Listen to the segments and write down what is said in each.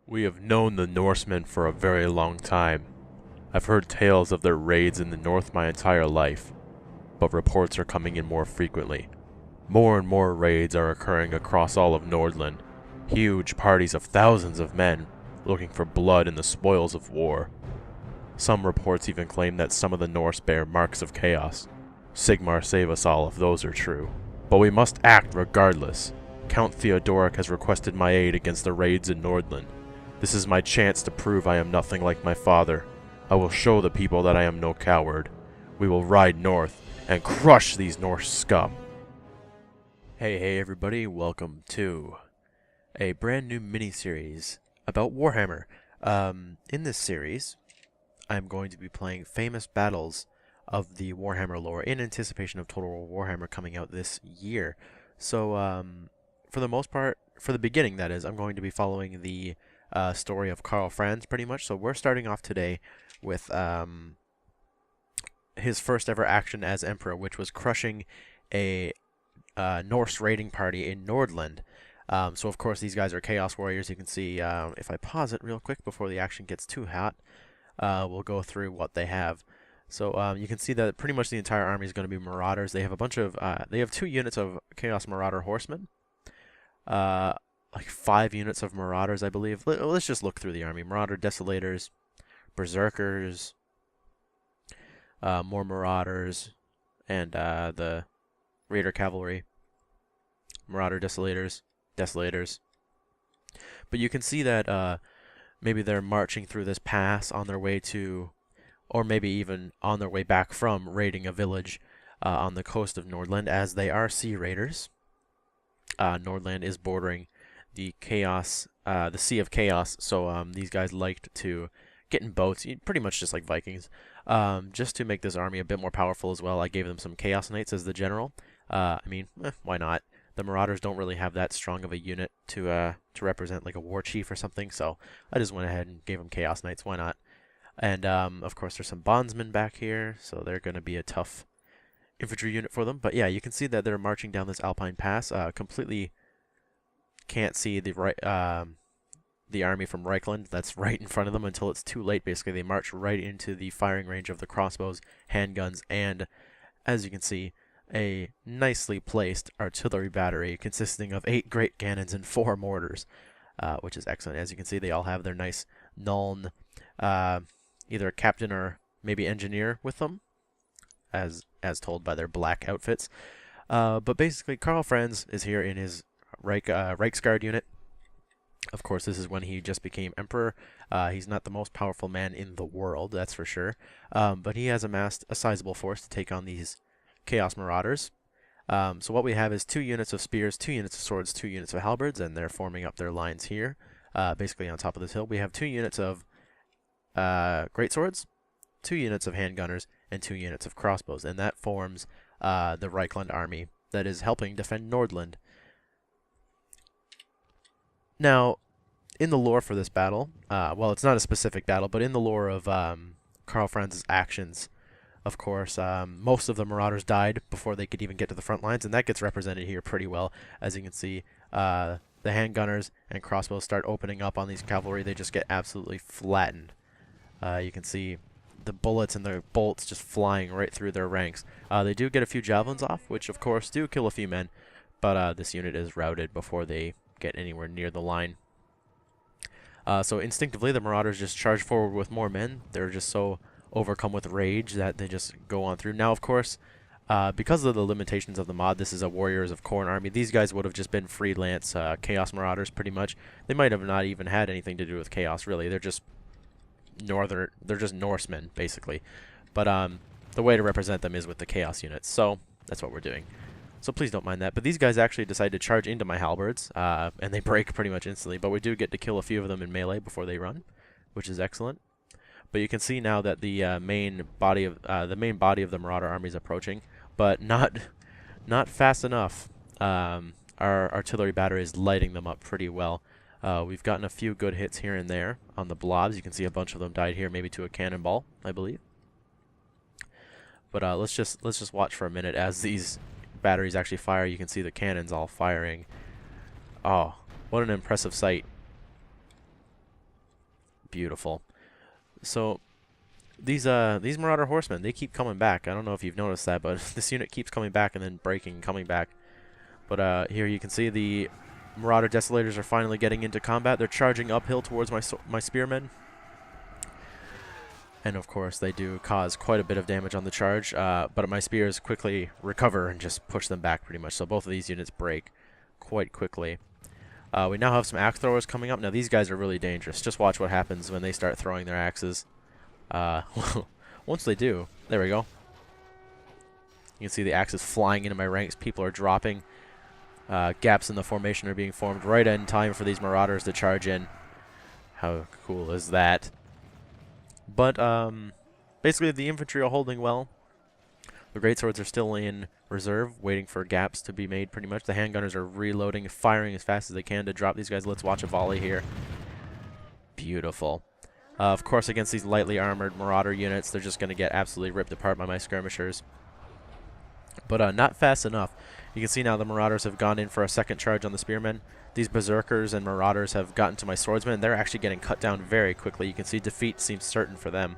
We have known the Norsemen for a very long time. I've heard tales of their raids in the north my entire life, but reports are coming in more frequently. More and more raids are occurring across all of Nordland. Huge parties of thousands of men looking for blood and the spoils of war. Some reports even claim that some of the Norse bear marks of chaos. Sigmar save us all if those are true. But we must act regardless. Count Theodoric has requested my aid against the raids in Nordland. This is my chance to prove I am nothing like my father. I will show the people that I am no coward. We will ride north and crush these Norse scum. Hey everybody, welcome to a brand new mini-series about Warhammer. In this series, I'm going to be playing famous battles of the Warhammer lore in anticipation of Total War Warhammer coming out this year. So, for the most part, for the beginning that is, I'm going to be following the story of Karl Franz pretty much. So we're starting off today with his first ever action as Emperor, which was crushing a Norse raiding party in Nordland. So of course these guys are Chaos Warriors. You can see, if I pause it real quick before the action gets too hot, we'll go through what they have. So you can see that pretty much the entire army is going to be Marauders. They have a bunch of, they have 2 units of Chaos Marauder Horsemen. Like 5 units of Marauders, I believe. Let's just look through the army. Marauder Desolators, Berserkers, more Marauders, and the Raider Cavalry. Marauder Desolators. But you can see that maybe they're marching through this pass on their way to, or maybe even on their way back from raiding a village on the coast of Nordland, as they are sea raiders. Nordland is bordering the Chaos, the Sea of Chaos, so these guys liked to get in boats, pretty much just like Vikings. Just to make this army a bit more powerful as well, I gave them some Chaos Knights as the general. I mean, why not? The Marauders don't really have that strong of a unit to represent like a war chief or something, so I just went ahead and gave them Chaos Knights. Why not? And of course, there's some Bondsmen back here, so they're going to be a tough infantry unit for them. But yeah, you can see that they're marching down this Alpine Pass. Completely can't see the army from Reichland that's right in front of them until it's too late. Basically, they march right into the firing range of the crossbows, handguns, and as you can see, a nicely placed artillery battery consisting of 8 great cannons and 4 mortars, which is excellent. As you can see, they all have their nice Nuln, either captain or maybe engineer with them, as told by their black outfits. But basically, Karl Franz is here in his Reichsguard unit. Of course, this is when he just became Emperor. He's not the most powerful man in the world, that's for sure. But he has amassed a sizable force to take on these Chaos Marauders. So what we have is 2 units of spears, 2 units of swords, 2 units of halberds, and they're forming up their lines here. Basically on top of this hill. We have 2 units of great swords, 2 units of handgunners, and 2 units of crossbows. And that forms the Reichland army that is helping defend Nordland. Now, in the lore for this battle, well, it's not a specific battle, but in the lore of Karl Franz's actions, of course, most of the Marauders died before they could even get to the front lines, and that gets represented here pretty well. As you can see, the handgunners and crossbows start opening up on these cavalry. They just get absolutely flattened. You can see the bullets and the bolts just flying right through their ranks. They do get a few javelins off, which of course do kill a few men, but this unit is routed before they get anywhere near the line. So instinctively, the Marauders just charge forward with more men. They're just so overcome with rage that they just go on through. Now, of course, because of the limitations of the mod, this is a Warriors of Khorne army. These guys would have just been freelance Chaos Marauders, pretty much. They might have not even had anything to do with Chaos, really. They're just Norsemen, basically. But the way to represent them is with the Chaos units, so that's what we're doing. So please don't mind that. But these guys actually decide to charge into my halberds, and they break pretty much instantly. But we do get to kill a few of them in melee before they run, which is excellent. But you can see now that the main body of the Marauder army is approaching, but not fast enough. Our artillery battery is lighting them up pretty well. We've gotten a few good hits here and there on the blobs. You can see a bunch of them died here, maybe to a cannonball, I believe. But let's just watch for a minute as these batteries actually fire. You can see the cannons all firing. Oh, what an impressive sight. Beautiful. So these Marauder horsemen, they keep coming back. I don't know if you've noticed that, but this unit keeps coming back and then breaking and coming back. But here you can see the Marauder Desolators are finally getting into combat. They're charging uphill towards my spearmen. And of course they do cause quite a bit of damage on the charge, but my spears quickly recover and just push them back pretty much. So both of these units break quite quickly. We now have some axe throwers coming up. Now these guys are really dangerous. Just watch what happens when they start throwing their axes. Once they do, there we go. You can see the axes flying into my ranks. People are dropping. Gaps in the formation are being formed right in time for these Marauders to charge in. How cool is that? But basically the infantry are holding well. The greatswords are still in reserve, waiting for gaps to be made pretty much. The handgunners are reloading, firing as fast as they can to drop these guys. Let's watch a volley here. Beautiful. Of course, against these lightly armored Marauder units, they're just going to get absolutely ripped apart by my skirmishers. But not fast enough. You can see now the Marauders have gone in for a second charge on the spearmen. These Berserkers and Marauders have gotten to my swordsmen. They're actually getting cut down very quickly. You can see defeat seems certain for them.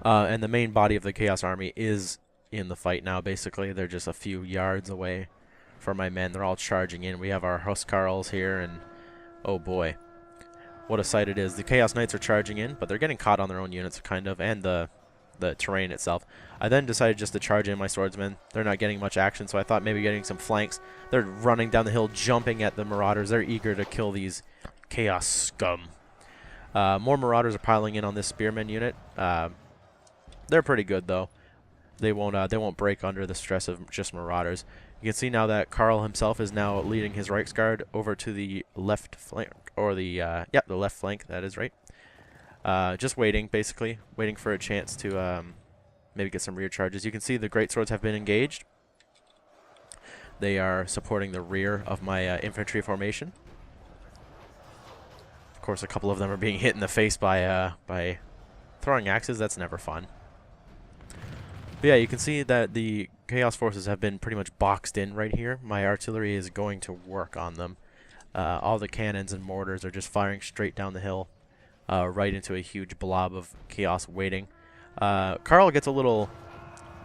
And the main body of the Chaos Army is in the fight now, basically. They're just a few yards away from my men. They're all charging in. We have our Huskarls here, and oh boy. What a sight it is. The Chaos Knights are charging in, but they're getting caught on their own units, kind of, and the terrain itself. I then decided just to charge in my swordsmen. They're not getting much action, so I thought maybe getting some flanks. They're running down the hill, jumping at the Marauders. They're eager to kill these Chaos scum. More Marauders are piling in on this spearman unit. They're pretty good, though. They won't break under the stress of just Marauders. You can see now that Karl himself is now leading his Reichsguard over to the left flank, or the left flank. That is right. Just waiting, basically, waiting for a chance to maybe get some rear charges. You can see the greatswords have been engaged. They are supporting the rear of my infantry formation. Of course, a couple of them are being hit in the face by throwing axes. That's never fun. But yeah, you can see that the Chaos forces have been pretty much boxed in right here. My artillery is going to work on them. All the cannons and mortars are just firing straight down the hill, right into a huge blob of chaos waiting. Karl gets a little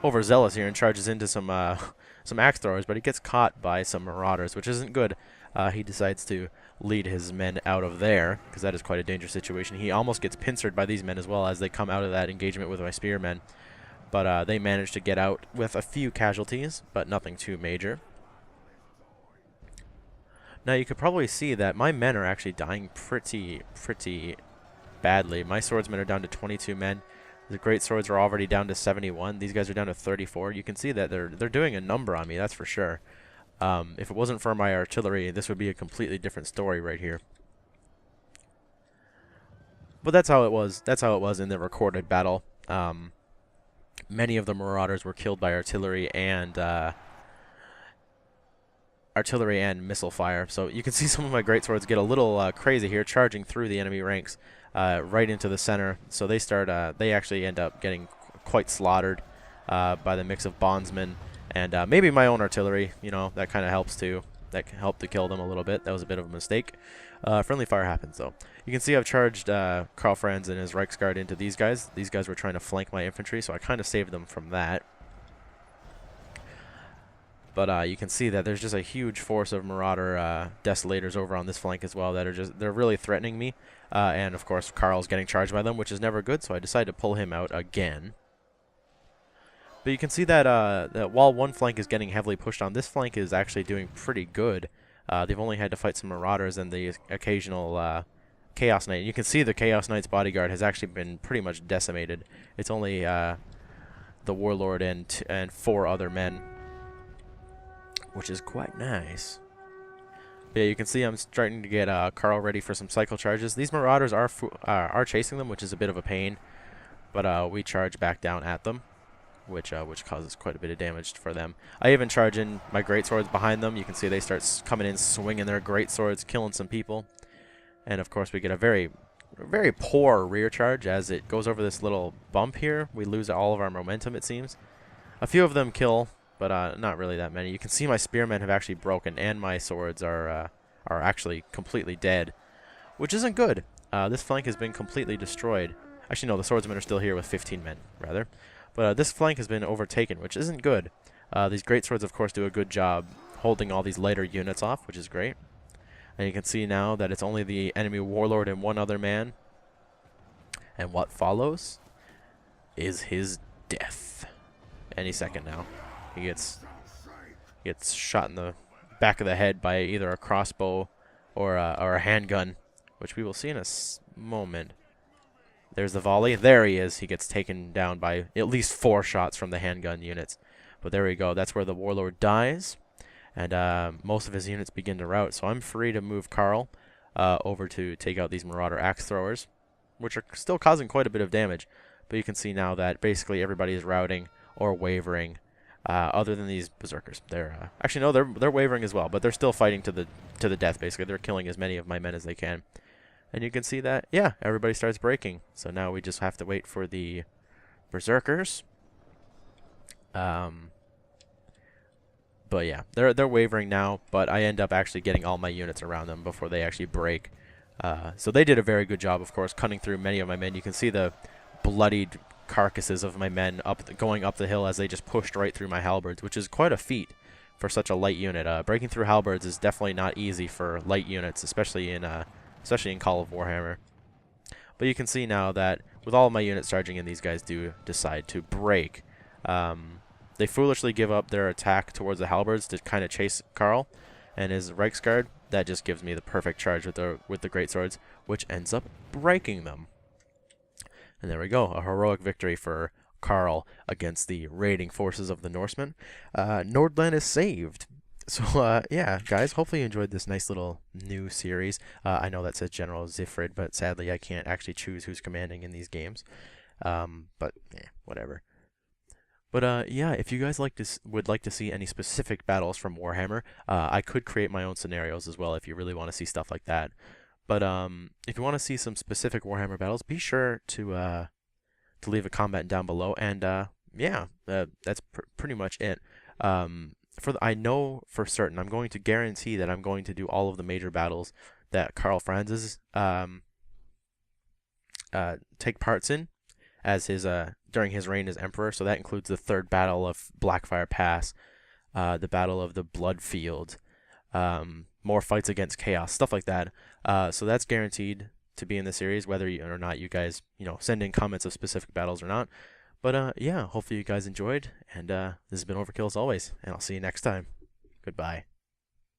overzealous here and charges into some axe throwers, but he gets caught by some Marauders, which isn't good. He decides to lead his men out of there, because that is quite a dangerous situation. He almost gets pincered by these men as well as they come out of that engagement with my spearmen. But they managed to get out with a few casualties, but nothing too major. Now you could probably see that my men are actually dying pretty badly. My swordsmen are down to 22 men. The great swords are already down to 71. These guys are down to 34. You can see that they're doing a number on me, that's for sure. If it wasn't for my artillery, this would be a completely different story right here. But that's how it was. That's how it was in the recorded battle. Many of the Marauders were killed by artillery and missile fire. So you can see some of my greatswords get a little crazy here, charging through the enemy ranks right into the center. So they they actually end up getting quite slaughtered by the mix of bondsmen and maybe my own artillery. You know, that kind of helps too. That can help to kill them a little bit. That was a bit of a mistake. Friendly fire happens, though. You can see I've charged Karl Franz and his Reichsguard into these guys. These guys were trying to flank my infantry, so I kind of saved them from that. But you can see that there's just a huge force of Marauder Desolators over on this flank as well that are they're really threatening me. And, of course, Karl's getting charged by them, which is never good, so I decided to pull him out again. But you can see that, that while one flank is getting heavily pushed on, this flank is actually doing pretty good. They've only had to fight some Marauders and the occasional Chaos Knight. You can see the Chaos Knight's bodyguard has actually been pretty much decimated. It's only the Warlord and 4 other men, which is quite nice. But yeah, you can see I'm starting to get Karl ready for some cycle charges. These Marauders are chasing them, which is a bit of a pain, but we charge back down at them, which causes quite a bit of damage for them. I even charge in my greatswords behind them. You can see they start coming in, swinging their greatswords, killing some people. And of course we get a very poor rear charge as it goes over this little bump here. We lose all of our momentum, it seems. A few of them kill, but not really that many. You can see my spearmen have actually broken, and my swords are actually completely dead, which isn't good. This flank has been completely destroyed. Actually, no, the swordsmen are still here with 15 men, rather. But this flank has been overtaken, which isn't good. These greatswords, of course, do a good job holding all these lighter units off, which is great. And you can see now that it's only the enemy warlord and one other man. And what follows is his death. Any second now. He gets shot in the back of the head by either a crossbow or a handgun, which we will see in a moment. There's the volley. There he is. He gets taken down by at least 4 shots from the handgun units. But there we go. That's where the warlord dies. And most of his units begin to rout. So I'm free to move Karl over to take out these marauder axe throwers, which are still causing quite a bit of damage. But you can see now that basically everybody is routing or wavering, other than these berserkers. They're actually no, they're wavering as well, but they're still fighting to the death. Basically, they're killing as many of my men as they can. And you can see that, yeah, everybody starts breaking. So now we just have to wait for the berserkers. But yeah, they're wavering now, but I end up actually getting all my units around them before they actually break. So they did a very good job, of course, cutting through many of my men. You can see the bloodied carcasses of my men going up the hill as they just pushed right through my halberds, which is quite a feat for such a light unit. Breaking through halberds is definitely not easy for light units, especially in Call of Warhammer. But you can see now that with all of my units charging in, these guys do decide to break. They foolishly give up their attack towards the halberds to kind of chase Karl and his Reichsguard. That just gives me the perfect charge with the greatswords, which ends up breaking them. And there we go, a heroic victory for Karl against the raiding forces of the Norsemen. Nordland is saved. So, yeah, guys, hopefully you enjoyed this nice little new series. I know that says General Zifrid, but sadly I can't actually choose who's commanding in these games. But, whatever. But, yeah, if you guys would like to see any specific battles from Warhammer, I could create my own scenarios as well if you really want to see stuff like that. But if you want to see some specific Warhammer battles, be sure to leave a comment down below. And yeah, that's pretty much it. I know for certain, I'm going to guarantee that I'm going to do all of the major battles that Karl Franz is take parts in as his during his reign as emperor. So that includes the 3rd Battle of Blackfire Pass, the Battle of the Bloodfield, more fights against chaos, stuff like that. So that's guaranteed to be in the series, whether or not you guys, send in comments of specific battles or not. But yeah, hopefully you guys enjoyed, and this has been Overkill as always, and I'll see you next time. Goodbye.